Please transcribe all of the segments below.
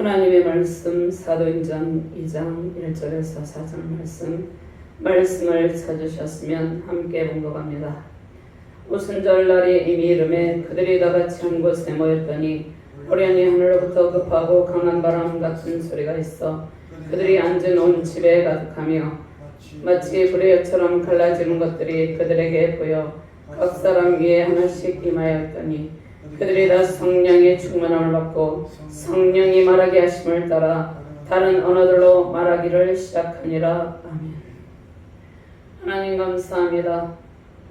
하나님의 말씀 사도행전 2장 1절에서 4절 말씀을 찾으셨으면 함께 봉독합니다. 오순절날이 이미 이름에 그들이 다 같이 한 곳에 모였더니 호련히 하늘로부터 급하고 강한 바람 같은 소리가 있어 그들이 앉은 온 집에 가득하며 마치 불의 엿처럼 갈라지는 것들이 그들에게 보여 각 사람 위에 하나씩 임하였더니 그들이 다 성령의 충만함을 받고 성령이 말하게 하심을 따라 다른 언어들로 말하기를 시작하니라. 아멘. 하나님 감사합니다.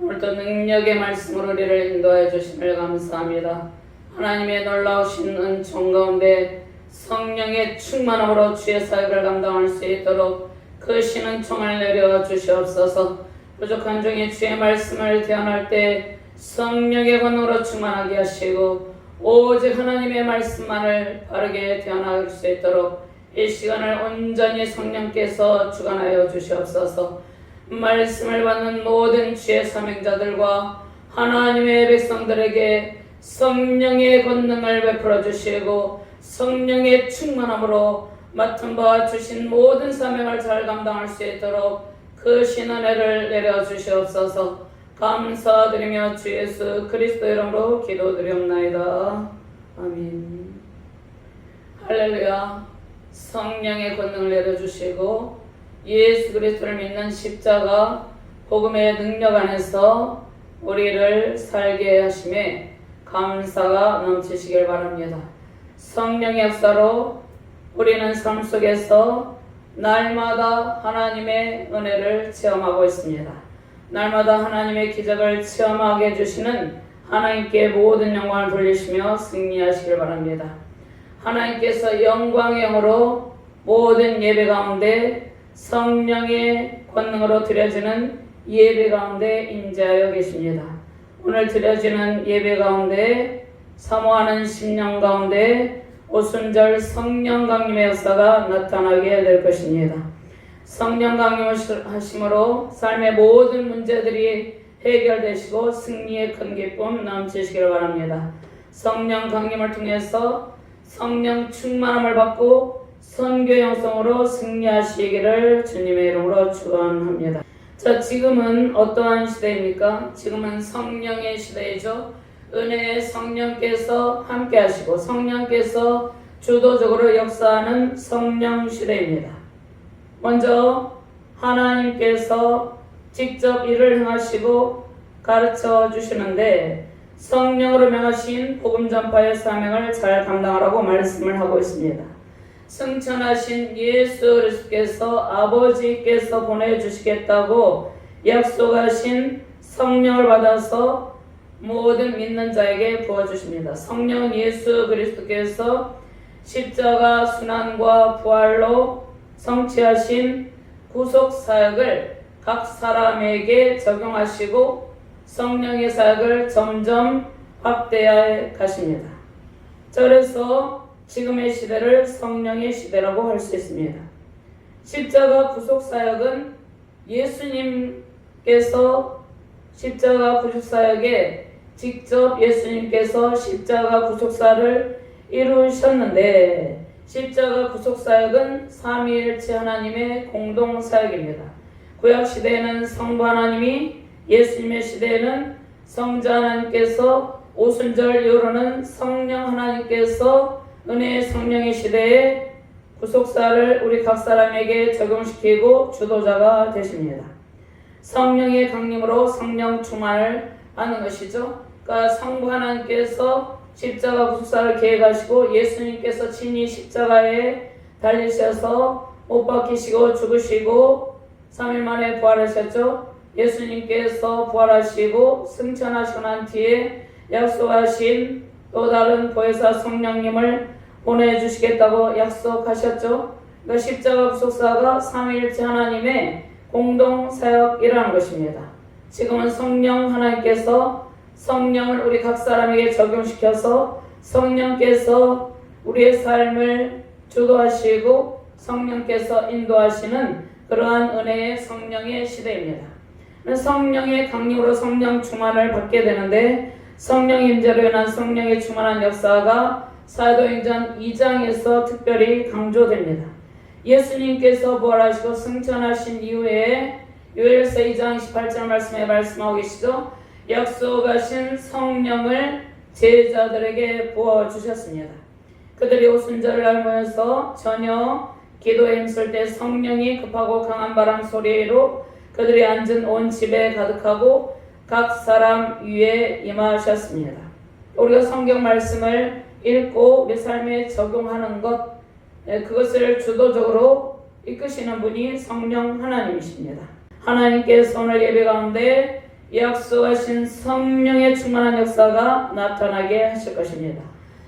오늘도 능력의 말씀으로 우리를 인도하여 주심을 감사합니다. 하나님의 놀라우신 은총 가운데 성령의 충만함으로 주의 사역을 감당할 수 있도록 그 신은총을 내려 주시옵소서. 부족한 중에 주의 말씀을 대언할 때 성령의 권능으로 충만하게 하시고 오직 하나님의 말씀만을 바르게 대언할 수 있도록 이 시간을 온전히 성령께서 주관하여 주시옵소서. 말씀을 받는 모든 주의 사명자들과 하나님의 백성들에게 성령의 권능을 베풀어 주시고 성령의 충만함으로 맡은 바 주신 모든 사명을 잘 감당할 수 있도록 그 신은혜를 내려 주시옵소서. 감사드리며 주 예수 그리스도 이름으로 기도드리옵나이다. 아멘. 할렐루야. 성령의 권능을 내려주시고 예수 그리스도를 믿는 십자가 복음의 능력 안에서 우리를 살게 하심에 감사가 넘치시길 바랍니다. 성령의 역사로 우리는 삶 속에서 날마다 하나님의 은혜를 체험하고 있습니다. 날마다 하나님의 기적을 체험하게 해주시는 하나님께 모든 영광을 돌리시며 승리하시길 바랍니다. 하나님께서 영광의 영으로 모든 예배 가운데 성령의 권능으로 드려지는 예배 가운데 임재하여 계십니다. 오늘 드려지는 예배 가운데 사모하는 심령 가운데 오순절 성령 강림의 역사가 나타나게 될 것입니다. 성령 강림하심으로 삶의 모든 문제들이 해결되시고 승리의 큰 기쁨 넘치시기를 바랍니다. 성령 강림을 통해서 성령 충만함을 받고 선교 영성으로 승리하시기를 주님의 이름으로 축원합니다. 자, 지금은 어떠한 시대입니까? 지금은 성령의 시대이죠. 은혜의 성령께서 함께 하시고 성령께서 주도적으로 역사하는 성령 시대입니다. 먼저 하나님께서 직접 일을 행하시고 가르쳐 주시는데 성령으로 명하신 복음 전파의 사명을 잘 감당하라고 말씀을 하고 있습니다. 승천하신 예수 그리스도께서 아버지께서 보내주시겠다고 약속하신 성령을 받아서 모든 믿는 자에게 부어주십니다. 성령은 예수 그리스도께서 십자가 순환과 부활로 성취하신 구속 사역을 각 사람에게 적용하시고 성령의 사역을 점점 확대해 가십니다. 그래서 지금의 시대를 성령의 시대라고 할 수 있습니다. 십자가 구속 사역은 예수님께서 십자가 구속 사역에 직접 예수님께서 십자가 구속사를 이루셨는데 십자가 구속사역은 삼위일체 하나님의 공동사역입니다. 구약시대에는 성부 하나님이, 예수님의 시대에는 성자 하나님께서, 오순절 이후로는 성령 하나님께서 은혜의 성령의 시대에 구속사를 우리 각 사람에게 적용시키고 주도자가 되십니다. 성령의 강림으로 성령 충만을 하는 것이죠. 그러니까 성부 하나님께서 십자가 구속사를 계획하시고 예수님께서 친히 십자가에 달리셔서 못 박히시고 죽으시고 3일 만에 부활하셨죠. 예수님께서 부활하시고 승천하시고 난 뒤에 약속하신 또 다른 보혜사 성령님을 보내주시겠다고 약속하셨죠. 그러니까 십자가 구속사가 삼위일체 하나님의 공동사역이라는 것입니다. 지금은 성령 하나님께서 성령을 우리 각 사람에게 적용시켜서 성령께서 우리의 삶을 주도하시고 성령께서 인도하시는 그러한 은혜의 성령의 시대입니다. 성령의 강림으로 성령 충만을 받게 되는데 성령 임재로 인한 성령의 충만한 역사가 사도행전 2장에서 특별히 강조됩니다. 예수님께서 부활하시고 승천하신 이후에 요엘서 2장 28절 말씀에 말씀하고 계시죠. 약속하신 성령을 제자들에게 부어주셨습니다. 그들이 오순절을 알면서 저녁 기도에 힘쓸 때 성령이 급하고 강한 바람 소리로 그들이 앉은 온 집에 가득하고 각 사람 위에 임하셨습니다. 우리가 성경 말씀을 읽고 우리 삶에 적용하는 것, 그것을 주도적으로 이끄시는 분이 성령 하나님이십니다. 하나님께서 오늘 예배 가운데 약속하신 성령의 충만한 역사가 나타나게 하실 것입니다.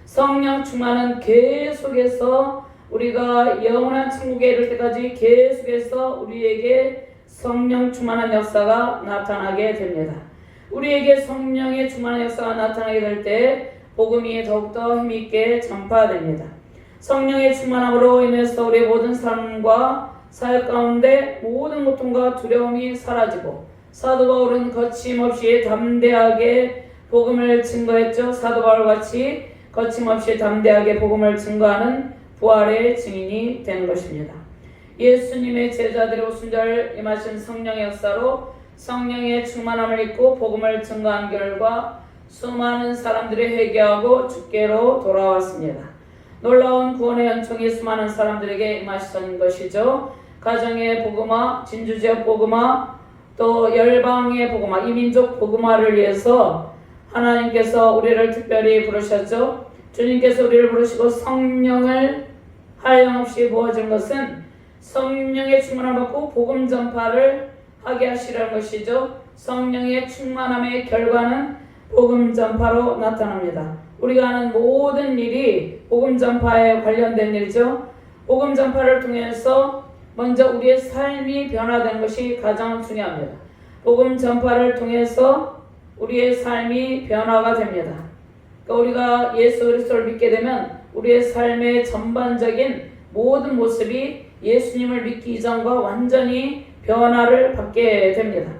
성령 충만은 계속해서 우리가 영원한 천국에 이를 때까지 계속해서 우리에게 성령 충만한 역사가 나타나게 됩니다. 우리에게 성령의 충만한 역사가 나타나게 될 때 복음이 더욱더 힘있게 전파됩니다. 성령의 충만함으로 인해서 우리의 모든 삶과 사역 가운데 모든 고통과 두려움이 사라지고 사도 바울은 거침없이 담대하게 복음을 증거했죠. 사도 바울같이 거침없이 담대하게 복음을 증거하는 부활의 증인이 되는 것입니다. 예수님의 제자들이 오순절 임하신 성령의 역사로 성령의 충만함을 입고 복음을 증거한 결과 수많은 사람들이 회개하고 주께로 돌아왔습니다. 놀라운 구원의 은총이 수많은 사람들에게 임하신 것이죠. 가정의 복음화, 진주지역 복음화, 또 열방의 복음화, 이민족 복음화를 위해서 하나님께서 우리를 특별히 부르셨죠. 주님께서 우리를 부르시고 성령을 한량없이 부어준 것은 성령의 충만함을 받고 복음 전파를 하게 하시라는 것이죠. 성령의 충만함의 결과는 복음 전파로 나타납니다. 우리가 하는 모든 일이 복음 전파에 관련된 일이죠. 복음 전파를 통해서 먼저 우리의 삶이 변화되는 것이 가장 중요합니다. 복음 전파를 통해서 우리의 삶이 변화가 됩니다. 그러니까 우리가 예수 그리스도를 믿게 되면 우리의 삶의 전반적인 모든 모습이 예수님을 믿기 이전과 완전히 변화를 받게 됩니다.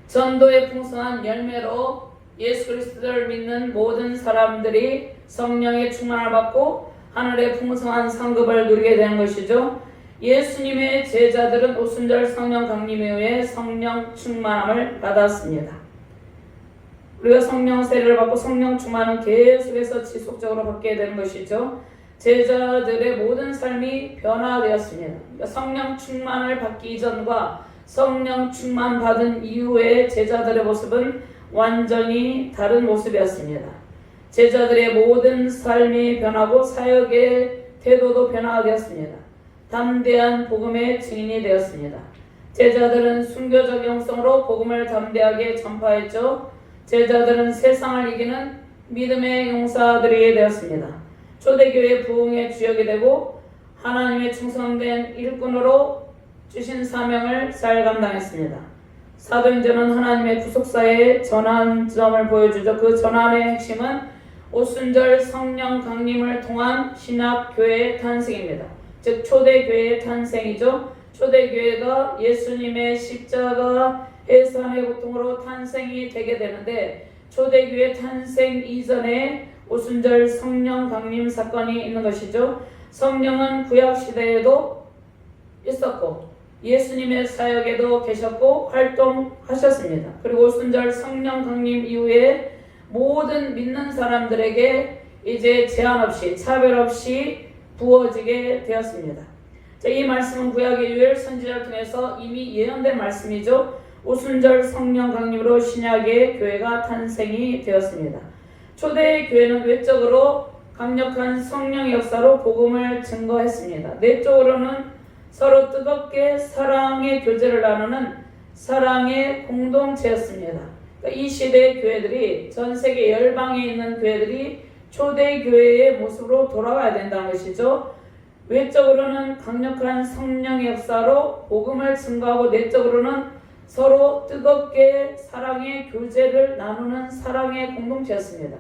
전도의 풍성한 열매로 예수 그리스도를 믿는 모든 사람들이 성령의 충만을 받고 하늘의 풍성한 상급을 누리게 되는 것이죠. 예수님의 제자들은 오순절 성령 강림 이후에 성령 충만함을 받았습니다. 우리가 성령 세례를 받고 성령 충만은 계속해서 지속적으로 받게 되는 것이죠. 제자들의 모든 삶이 변화되었습니다. 성령 충만을 받기 이전과 성령 충만 받은 이후의 제자들의 모습은 완전히 다른 모습이었습니다. 제자들의 모든 삶이 변하고 사역의 태도도 변화되었습니다. 담대한 복음의 증인이 되었습니다. 제자들은 순교적 영성으로 복음을 담대하게 전파했죠. 제자들은 세상을 이기는 믿음의 용사들이 되었습니다. 초대교회 부흥의 주역이 되고 하나님의 충성된 일꾼으로 주신 사명을 잘 감당했습니다. 사도행전은 하나님의 구속사의 전환점을 보여주죠. 그 전환의 핵심은 오순절 성령 강림을 통한 신약교회의 탄생입니다. 즉 초대교회의 탄생이죠. 초대교회가 예수님의 십자가 해산의 고통으로 탄생이 되게 되는데 초대교회 탄생 이전에 오순절 성령 강림 사건이 있는 것이죠. 성령은 구약시대에도 있었고 예수님의 사역에도 계셨고 활동하셨습니다. 그리고 오순절 성령 강림 이후에 모든 믿는 사람들에게 이제 제한 없이 차별 없이 부어지게 되었습니다. 이 말씀은 구약의 요엘 선지자를 통해서 이미 예언된 말씀이죠. 오순절 성령 강림으로 신약의 교회가 탄생이 되었습니다. 초대의 교회는 외적으로 강력한 성령의 역사로 복음을 증거했습니다. 내적으로는 서로 뜨겁게 사랑의 교제를 나누는 사랑의 공동체였습니다. 이 시대의 교회들이 전 세계 열방에 있는 교회들이 초대 교회의 모습으로 돌아와야 된다는 것이죠. 외적으로는 강력한 성령의 역사로 복음을 증거하고 내적으로는 서로 뜨겁게 사랑의 교제를 나누는 사랑의 공동체였습니다.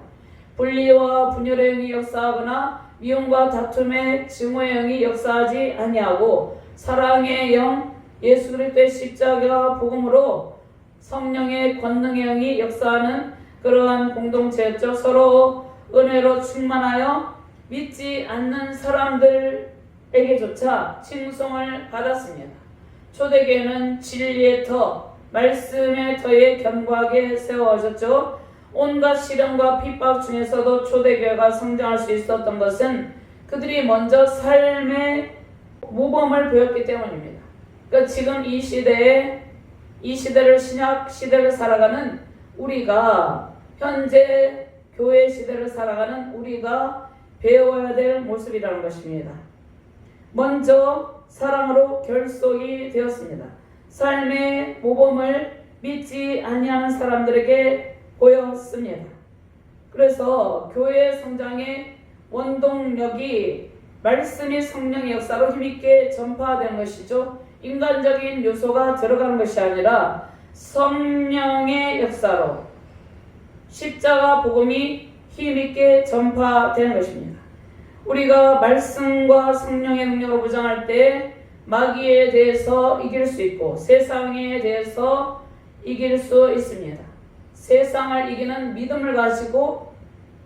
분리와 분열의 영이 역사하거나 미움과 다툼의 증오의 영이 역사하지 아니하고 사랑의 영 예수 그리스도의 십자가 복음으로 성령의 권능의 영이 역사하는 그러한 공동체였죠. 서로 은혜로 충만하여 믿지 않는 사람들에게조차 칭송을 받았습니다. 초대교회는 진리의 터, 말씀의 터에 견고하게 세워졌죠. 온갖 시련과 핍박 중에서도 초대교회가 성장할 수 있었던 것은 그들이 먼저 삶의 모범을 보였기 때문입니다. 그러니까 지금 이 시대를 신약 시대를 살아가는 우리가, 현재 교회 시대를 살아가는 우리가 배워야 될 모습이라는 것입니다. 먼저 사랑으로 결속이 되었습니다. 삶의 모범을 믿지 아니하는 사람들에게 보였습니다. 그래서 교회의 성장의 원동력이 말씀이 성령의 역사로 힘있게 전파되는 것이죠. 인간적인 요소가 들어가는 것이 아니라 성령의 역사로 십자가 복음이 힘있게 전파되는 것입니다. 우리가 말씀과 성령의 능력을 무장할 때 마귀에 대해서 이길 수 있고 세상에 대해서 이길 수 있습니다. 세상을 이기는 믿음을 가지고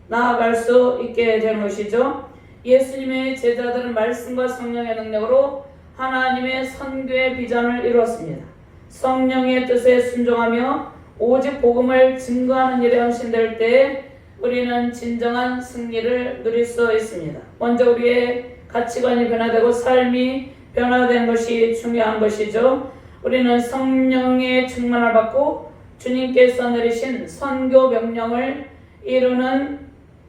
나아갈 수 있게 되는 것이죠. 예수님의 제자들은 말씀과 성령의 능력으로 하나님의 선교의 비전을 이루었습니다. 성령의 뜻에 순종하며 오직 복음을 증거하는 일에 헌신될 때 우리는 진정한 승리를 누릴 수 있습니다. 먼저 우리의 가치관이 변화되고 삶이 변화된 것이 중요한 것이죠. 우리는 성령의 충만을 받고 주님께서 내리신 선교 명령을 이루는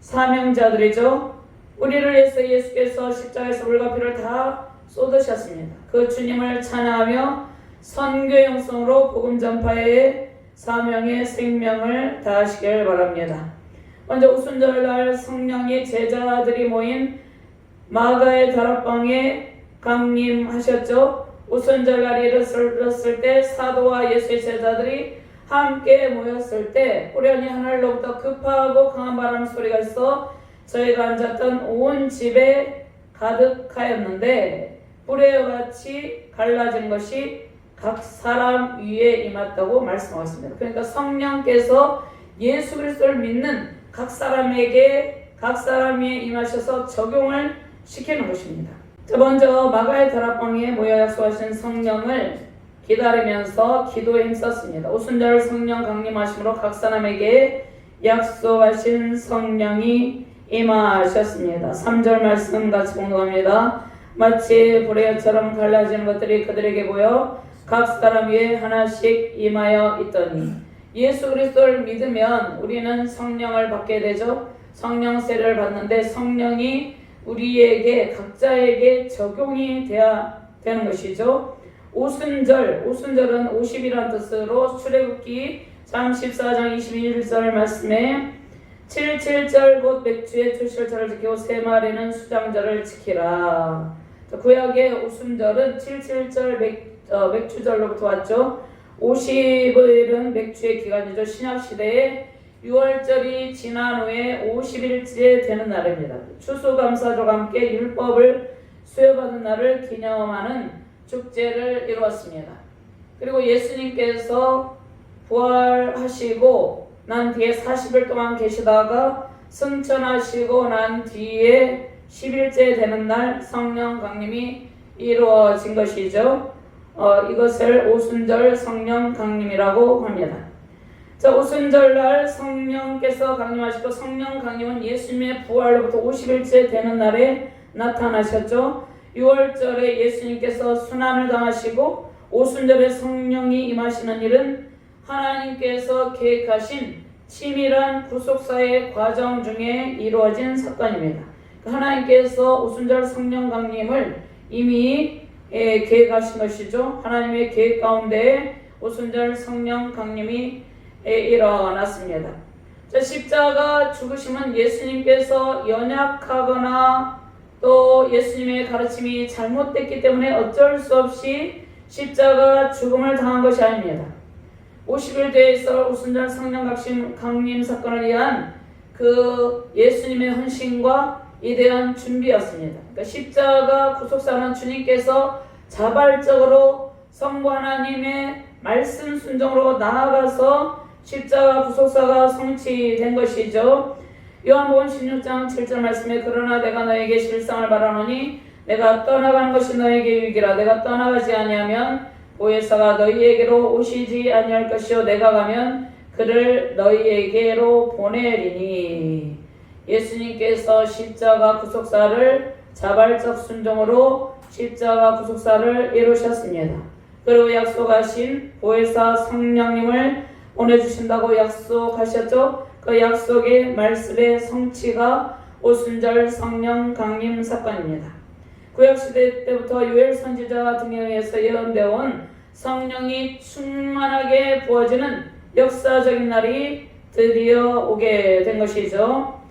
사명자들이죠. 우리를 위해서 예수께서 십자가에서 물과 피를 다 쏟으셨습니다. 그 주님을 찬양하며 선교 영성으로 복음 전파의 사명의 생명을 다하시길 바랍니다. 먼저 우순절날 성령의 제자들이 모인 마가의 다락방에 강림하셨죠. 우순절날이 이르렀을 때 사도와 예수의 제자들이 함께 모였을 때 우연히 하늘로부터 급하고 강한 바람 소리가 있어 저희가 앉았던 온 집에 가득하였는데 불의 같이 갈라진 것이 각 사람 위에 임했다고 말씀하셨습니다. 그러니까 성령께서 예수 그리스도를 믿는 각 사람에게 각 사람 위에 임하셔서 적용을 시키는 것입니다. 자, 먼저 마가의 다락방에 모여 약속하신 성령을 기다리면서 기도에 힘썼습니다. 오순절 성령 강림하심으로 각 사람에게 약속하신 성령이 임하셨습니다. 3절 말씀 같이 공독합니다. 마치 불의 혀처럼 갈라지는 것들이 그들에게 보여 각 사람 위에 하나씩 임하여 있더니 예수 그리스도를 믿으면 우리는 성령을 받게 되죠. 성령 세례를 받는데 성령이 우리에게 각자에게 적용이 돼야 되는 것이죠. 오순절은 50이라는 뜻으로 출애굽기 34장 21절 말씀에 77절 곧 맥주의 출실절을 지키고 세 마리는 수장절을 지키라. 구약의 오순절은 77절 맥주절로부터 왔죠. 50일은 맥주의 기간이죠. 신약시대에 6월절이 지난 후에 50일째 되는 날입니다. 추수감사절과 함께 율법을 수여받은 날을 기념하는 축제를 이루었습니다. 그리고 예수님께서 부활하시고 난 뒤에 40일 동안 계시다가 승천하시고 난 뒤에 10일째 되는 날 성령 강림이 이루어진 것이죠. 이것을 오순절 성령 강림이라고 합니다. 자, 오순절날 성령께서 강림하시고 성령 강림은 예수님의 부활로부터 50일째 되는 날에 나타나셨죠. 6월절에 예수님께서 순환을 당하시고 오순절에 성령이 임하시는 일은 하나님께서 계획하신 치밀한 구속사의 과정 중에 이루어진 사건입니다. 하나님께서 오순절 성령 강림을 이미 계획하신 것이죠. 하나님의 계획 가운데 오순절 성령 강림이 일어났습니다. 자, 십자가 죽으심은 예수님께서 연약하거나 또 예수님의 가르침이 잘못됐기 때문에 어쩔 수 없이 십자가 죽음을 당한 것이 아닙니다. 50일 뒤에 있을 오순절 성령 강림 사건을 위한 그 예수님의 헌신과 이대한 준비였습니다. 그러니까 십자가 구속사는 주님께서 자발적으로 성부 하나님의 말씀 순종으로 나아가서 십자가 구속사가 성취된 것이죠. 요한복음 16장 7절 말씀에 그러나 내가 너에게 실상을 말하노니 내가 떠나가는 것이 너에게 유익이라. 내가 떠나가지 아니하면 보혜사가 너희에게로 오시지 아니할 것이요 내가 가면 그를 너희에게로 보내리니. 예수님께서 십자가 구속사를 자발적 순종으로 십자가 구속사를 이루셨습니다. 그리고 약속하신 보혜사 성령님을 보내주신다고 약속하셨죠. 그 약속의 말씀의 성취가 오순절 성령 강림 사건입니다. 구약시대 때부터 요엘 선지자 등에 의해서 예언되어 온 성령이 충만하게 부어지는 역사적인 날이 드디어 오게 된 것이죠.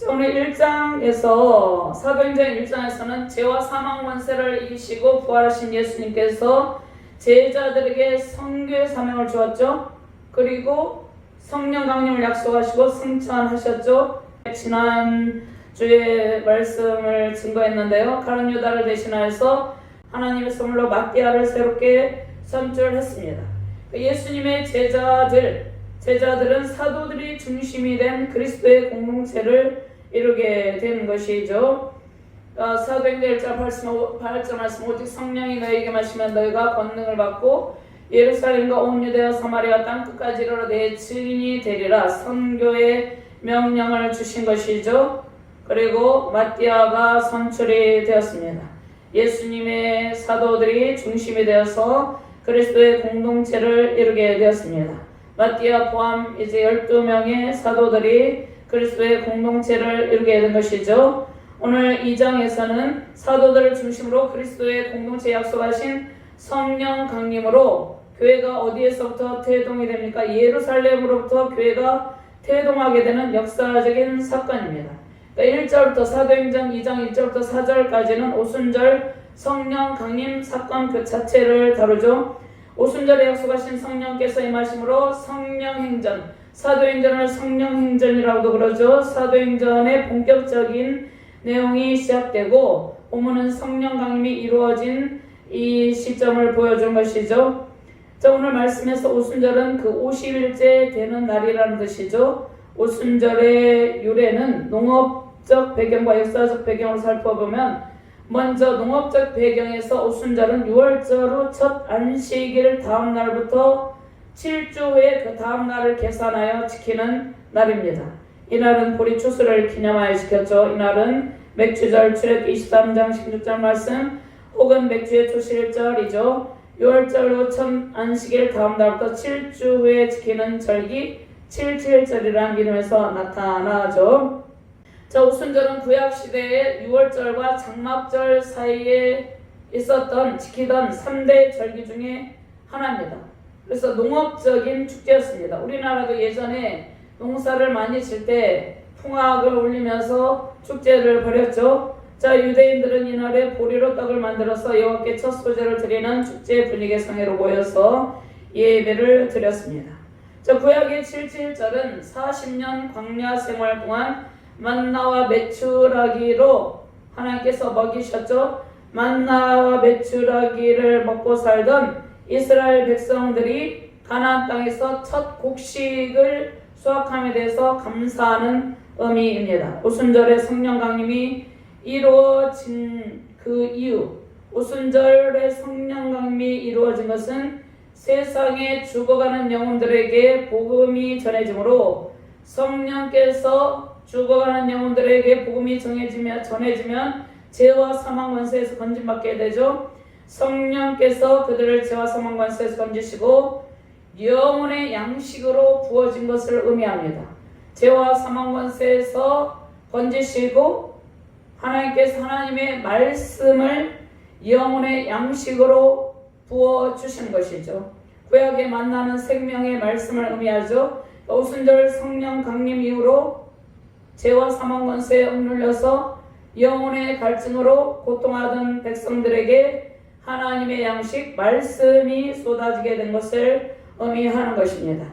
오늘 1장에서 사도행전 1장에서는 죄와 사망 권세를 이기시고 부활하신 예수님께서 제자들에게 선교의 사명을 주었죠. 그리고 성령 강림을 약속하시고 승천하셨죠. 지난 주의 말씀을 증거했는데요. 가룟 유다를 대신하여서 하나님의 선물로 마띠아를 새롭게 선출했습니다. 예수님의 제자들은 사도들이 중심이 된 그리스도의 공동체를 이루게 된 것이죠. 사도행전 1장 8절 말씀 오직 성령이 너희에게 마시면 너희가 권능을 받고 예루살렘과 온 유대와 사마리아 땅끝까지 이르러 내 증인이 되리라. 선교의 명령을 주신 것이죠. 그리고 마띠아가 선출이 되었습니다. 예수님의 사도들이 중심이 되어서 그리스도의 공동체를 이루게 되었습니다. 마띠아 포함 이제 12명의 사도들이 그리스도의 공동체를 이루게 된 것이죠. 오늘 2장에서는 사도들을 중심으로 그리스도의 공동체 약속하신 성령 강림으로 교회가 어디에서부터 태동이 됩니까? 예루살렘으로부터 교회가 태동하게 되는 역사적인 사건입니다. 1절부터 사도행전 2장 1절부터 4절까지는 오순절 성령 강림 사건 그 자체를 다루죠. 오순절에 약속하신 성령께서 임하심으로 성령행전, 사도행전을 성령행전이라고도 그러죠. 사도행전의 본격적인 내용이 시작되고 본문은 성령 강림이 이루어진 이 시점을 보여준 것이죠. 자, 오늘 말씀에서 오순절은 그 50일째 되는 날이라는 뜻이죠. 오순절의 유래는 농업적 배경과 역사적 배경을 살펴보면 먼저 농업적 배경에서 오순절은 6월절 후 첫 안식일 다음 날부터 7주 후에 그 다음 날을 계산하여 지키는 날입니다. 이날은 보리 추수를 기념하여 지켰죠. 이날은 맥주절 출애굽기 23장 16절 말씀 혹은 맥주의 초실절이죠. 6월절 후 첫 안식일 다음 날부터 7주 후에 지키는 절기 7.7절이라는 이름에서 나타나죠. 자, 오순절은 구약시대의 6월절과 장막절 사이에 지키던 3대 절기 중에 하나입니다. 그래서 농업적인 축제였습니다. 우리나라도 예전에 농사를 많이 질 때 풍악을 울리면서 축제를 벌였죠. 자, 유대인들은 이날에 보리로 떡을 만들어서 여호와께 첫 소제를 드리는 축제 분위기의 성회로 모여서 예배를 드렸습니다. 자, 구약의 7.7절은 40년 광야 생활 동안 만나와 메추라기로 하나님께서 먹이셨죠. 만나와 메추라기를 먹고 살던 이스라엘 백성들이 가나안 땅에서 첫 곡식을 수확함에 대해서 감사하는 의미입니다. 오순절의 성령 강림이 이루어진 그 이유, 오순절의 성령 강림이 이루어진 것은 세상에 죽어가는 영혼들에게 복음이 전해지므로 성령께서 죽어가는 영혼들에게 복음이 전해지면 죄와 사망 권세에서 건짐받게 되죠. 성령께서 그들을 죄와 사망 권세에서 건지시고 영혼의 양식으로 부어진 것을 의미합니다. 죄와 사망 권세에서 건지시고 하나님께서 하나님의 말씀을 영혼의 양식으로 부어주신 것이죠. 구약에 만나는 생명의 말씀을 의미하죠. 오순절 성령 강림 이후로 죄와 사망 권세에 억눌려서 영혼의 갈증으로 고통하던 백성들에게 하나님의 양식 말씀이 쏟아지게 된 것을 의미하는 것입니다.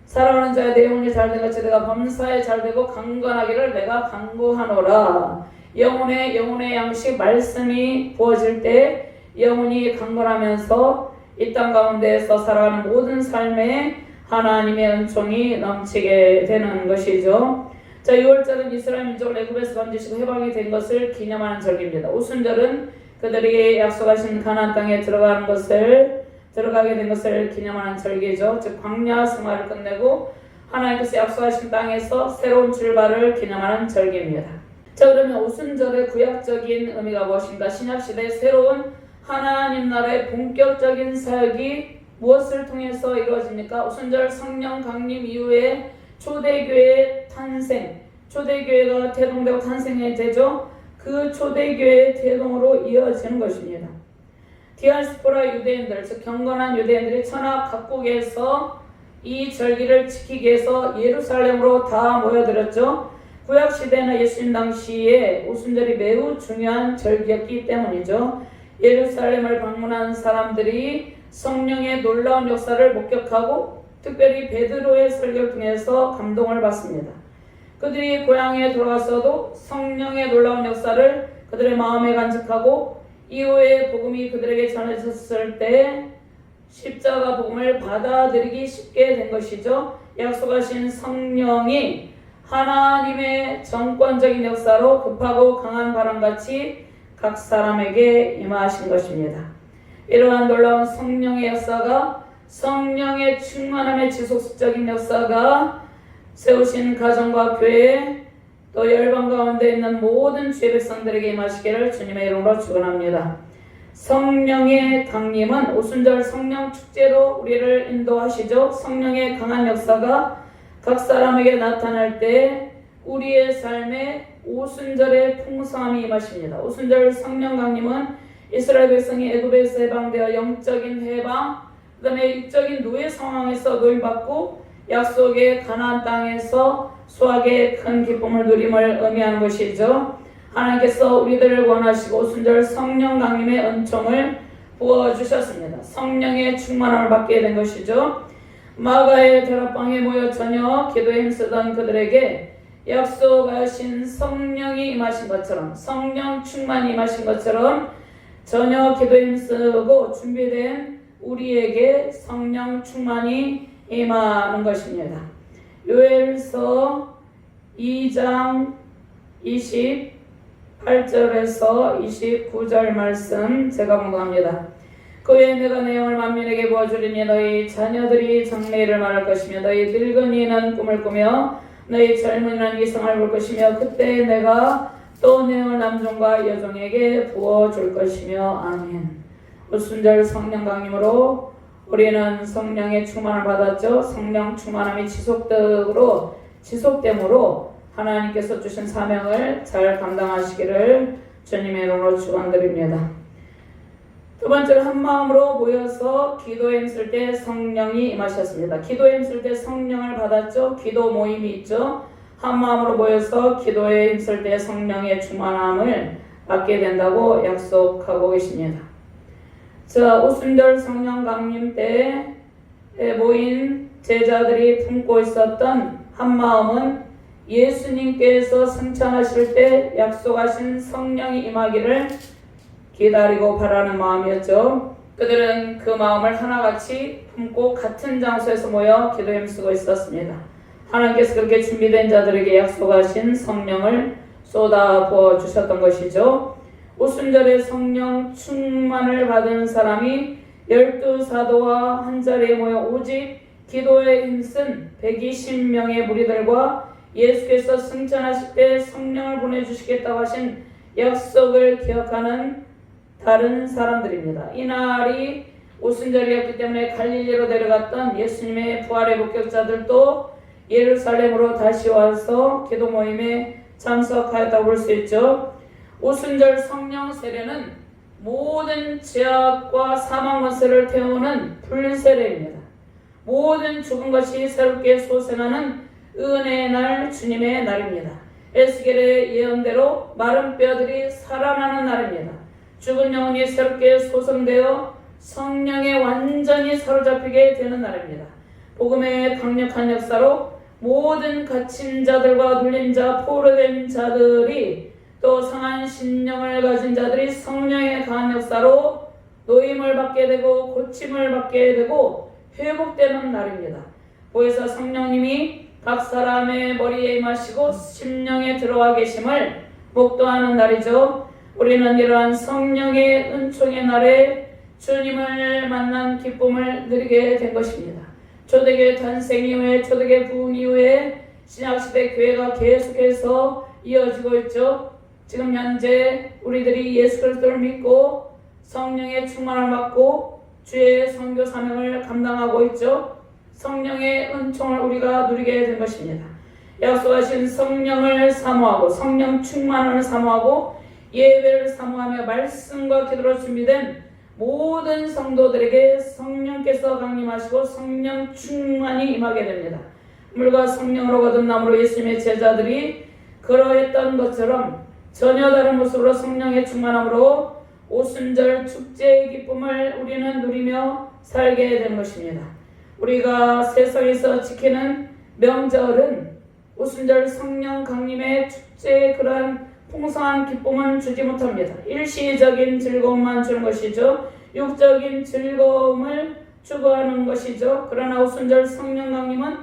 살아오는 자의 내 영혼이 잘된 같이 내가 범사에 잘되고 강건하기를 내가 간구하노라. 영혼의 양식 말씀이 부어질 때 영혼이 강건하면서 이 땅 가운데에서 살아가는 모든 삶에 하나님의 은총이 넘치게 되는 것이죠. 자, 6월절은 이스라엘 민족을 애굽에서 건지시고 해방이 된 것을 기념하는 절기입니다. 오순절은 그들이 약속하신 가나안 땅에 들어가게 된 것을 기념하는 절기죠. 즉 광야 생활을 끝내고 하나님께서 약속하신 땅에서 새로운 출발을 기념하는 절기입니다. 자, 그러면 오순절의 구약적인 의미가 무엇인가? 신약시대의 새로운 하나님 나라의 본격적인 사역이 무엇을 통해서 이루어집니까? 오순절 성령 강림 이후에 초대교회의 탄생, 초대교회가 태동되고 탄생이 되죠. 그 초대교회의 태동으로 이어지는 것입니다. 디아스포라 유대인들, 즉 경건한 유대인들이 천하 각국에서 이 절기를 지키기 위해서 예루살렘으로 다 모여들었죠. 구약시대나 예수님 당시에 오순절이 매우 중요한 절기였기 때문이죠. 예루살렘을 방문한 사람들이 성령의 놀라운 역사를 목격하고 특별히 베드로의 설교를 통해서 감동을 받습니다. 그들이 고향에 돌아갔어도 성령의 놀라운 역사를 그들의 마음에 간직하고 이후에 복음이 그들에게 전해졌을 때 십자가 복음을 받아들이기 쉽게 된 것이죠. 약속하신 성령이 하나님의 정권적인 역사로 급하고 강한 바람같이 각 사람에게 임하신 것입니다. 이러한 놀라운 성령의 역사가, 성령의 충만함의 지속적인 역사가 세우신 가정과 교회 또 열방 가운데 있는 모든 주의 백성들에게 임하시기를 주님의 이름으로 축원합니다. 성령의 강림은 오순절 성령 축제로 우리를 인도하시죠. 성령의 강한 역사가 각 사람에게 나타날 때 우리의 삶에 오순절의 풍성함이 임하십니다. 오순절 성령 강림은 이스라엘 백성이 애굽에서 해방되어 영적인 해방, 그 다음에 육적인 노예 상황에서 노임받고 약속의 가나안 땅에서 수확의 큰 기쁨을 누림을 의미하는 것이죠. 하나님께서 우리들을 원하시고 오순절 성령 강림의 은총을 부어주셨습니다. 성령의 충만함을 받게 된 것이죠. 마가의 다락방에 모여 저녁 기도에 힘쓰던 그들에게 약속하신 성령이 임하신 것처럼, 성령 충만이 임하신 것처럼 저녁 기도에 힘쓰고 준비된 우리에게 성령 충만이 임하는 것입니다. 요엘서 2장 28절에서 29절 말씀 제가 공부합니다. 그 후에 내가 내용을 만민에게 보여주리니 너희 자녀들이 장래일을 말할 것이며 너희 늙은이는 꿈을 꾸며 너희 젊은이는 이상을 볼 것이며 그때 내가 또 내용을 남종과 여종에게 부어줄 것이며 아멘. 오순절 성령 강림으로 우리는 성령의 충만을 받았죠. 성령 충만함이 지속됨으로 하나님께서 주신 사명을 잘 감당하시기를 주님의 이름으로 축원드립니다. 두 번째로 한 마음으로 모여서 기도에 힘쓸 때 성령이 임하셨습니다. 기도에 힘쓸 때 성령을 받았죠. 기도 모임이 있죠. 한 마음으로 모여서 기도에 힘쓸 때 성령의 충만함을 받게 된다고 약속하고 계십니다. 자, 오순절 성령 강림 때 모인 제자들이 품고 있었던 한 마음은 예수님께서 승천하실 때 약속하신 성령이 임하기를 기다리고 바라는 마음이었죠. 그들은 그 마음을 하나같이 품고 같은 장소에서 모여 기도에 힘쓰고 있었습니다. 하나님께서 그렇게 준비된 자들에게 약속하신 성령을 쏟아 부어 주셨던 것이죠. 오순절에 성령 충만을 받은 사람이 12사도와 한자리에 모여 오직 기도에 힘쓴 120명의 무리들과 예수께서 승천하실 때 성령을 보내주시겠다고 하신 약속을 기억하는 다른 사람들입니다. 이날이 오순절이었기 때문에 갈릴리로 내려갔던 예수님의 부활의 목격자들도 예루살렘으로 다시 와서 기도 모임에 참석하였다고 볼 수 있죠. 오순절 성령 세례는 모든 죄악과 사망 권세를 태우는 불세례입니다. 모든 죽은 것이 새롭게 소생하는 은혜의 날, 주님의 날입니다. 에스겔의 예언대로 마른 뼈들이 살아나는 날입니다. 죽은 영혼이 새롭게 소생되어 성령에 완전히 사로잡히게 되는 날입니다. 복음의 강력한 역사로 모든 갇힌 자들과 눌린 자, 포로된 자들이 또 상한 심령을 가진 자들이 성령의 강한 역사로 노임을 받게 되고 고침을 받게 되고 회복되는 날입니다. 보혜사 성령님이 각 사람의 머리에 임하시고 심령에 들어와 계심을 목도하는 날이죠. 우리는 이러한 성령의 은총의 날에 주님을 만난 기쁨을 누리게 된 것입니다. 초대교회 탄생 이후에, 초대교회 부흥 이후에 신약시대 교회가 계속해서 이어지고 있죠. 지금 현재 우리들이 예수 그리스도를 믿고 성령의 충만을 받고 주의 선교 사명을 감당하고 있죠. 성령의 은총을 우리가 누리게 된 것입니다. 약속하신 성령을 사모하고 성령 충만을 사모하고 예배를 사모하며 말씀과 기도로 준비된 모든 성도들에게 성령께서 강림하시고 성령 충만이 임하게 됩니다. 물과 성령으로 거듭남으로 예수님의 제자들이 그러했던 것처럼 전혀 다른 모습으로 성령의 충만함으로 오순절 축제의 기쁨을 우리는 누리며 살게 된 것입니다. 우리가 세상에서 지키는 명절은 오순절 성령 강림의 축제의 그러한 풍성한 기쁨은 주지 못합니다. 일시적인 즐거움만 주는 것이죠. 육적인 즐거움을 추구하는 것이죠. 그러나 오순절 성령 강림은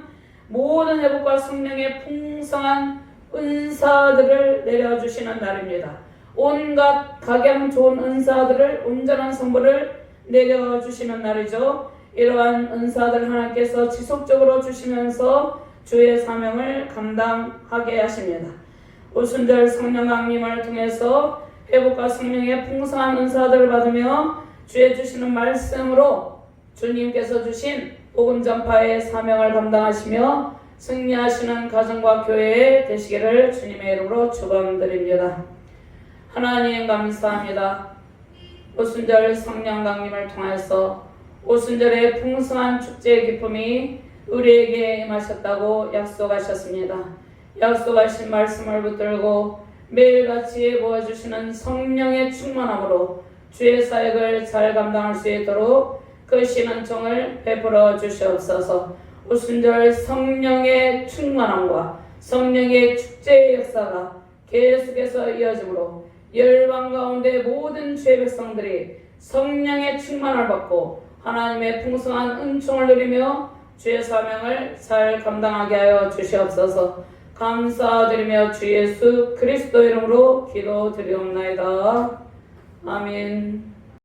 모든 회복과 성령의 풍성한 은사들을 내려주시는 날입니다. 온갖 각양 좋은 은사들을, 온전한 성부를 내려주시는 날이죠. 이러한 은사들 하나님께서 지속적으로 주시면서 주의 사명을 감당하게 하십니다. 오순절 성령 강림을 통해서 회복과 성령의 풍성한 은사들을 받으며 주의 주시는 말씀으로 주님께서 주신 복음 전파의 사명을 감당하시며 승리하시는 가정과 교회 되시기를 주님의 이름으로 축원드립니다. 하나님 감사합니다. 오순절 성령 강림을 통해서 오순절의 풍성한 축제의 기쁨이 우리에게 임하셨다고 약속하셨습니다. 약속하신 말씀을 붙들고 매일같이 모아주시는 성령의 충만함으로 주의 사역을 잘 감당할 수 있도록 그 신은총을 베풀어 주시옵소서. 오순절 성령의 충만함과 성령의 축제의 역사가 계속해서 이어지므로 열방 가운데 모든 주의 백성들이 성령의 충만을 받고 하나님의 풍성한 은총을 누리며 주의 사명을 잘 감당하게 하여 주시옵소서. 감사드리며 주 예수 그리스도 이름으로 기도드리옵나이다. 아멘.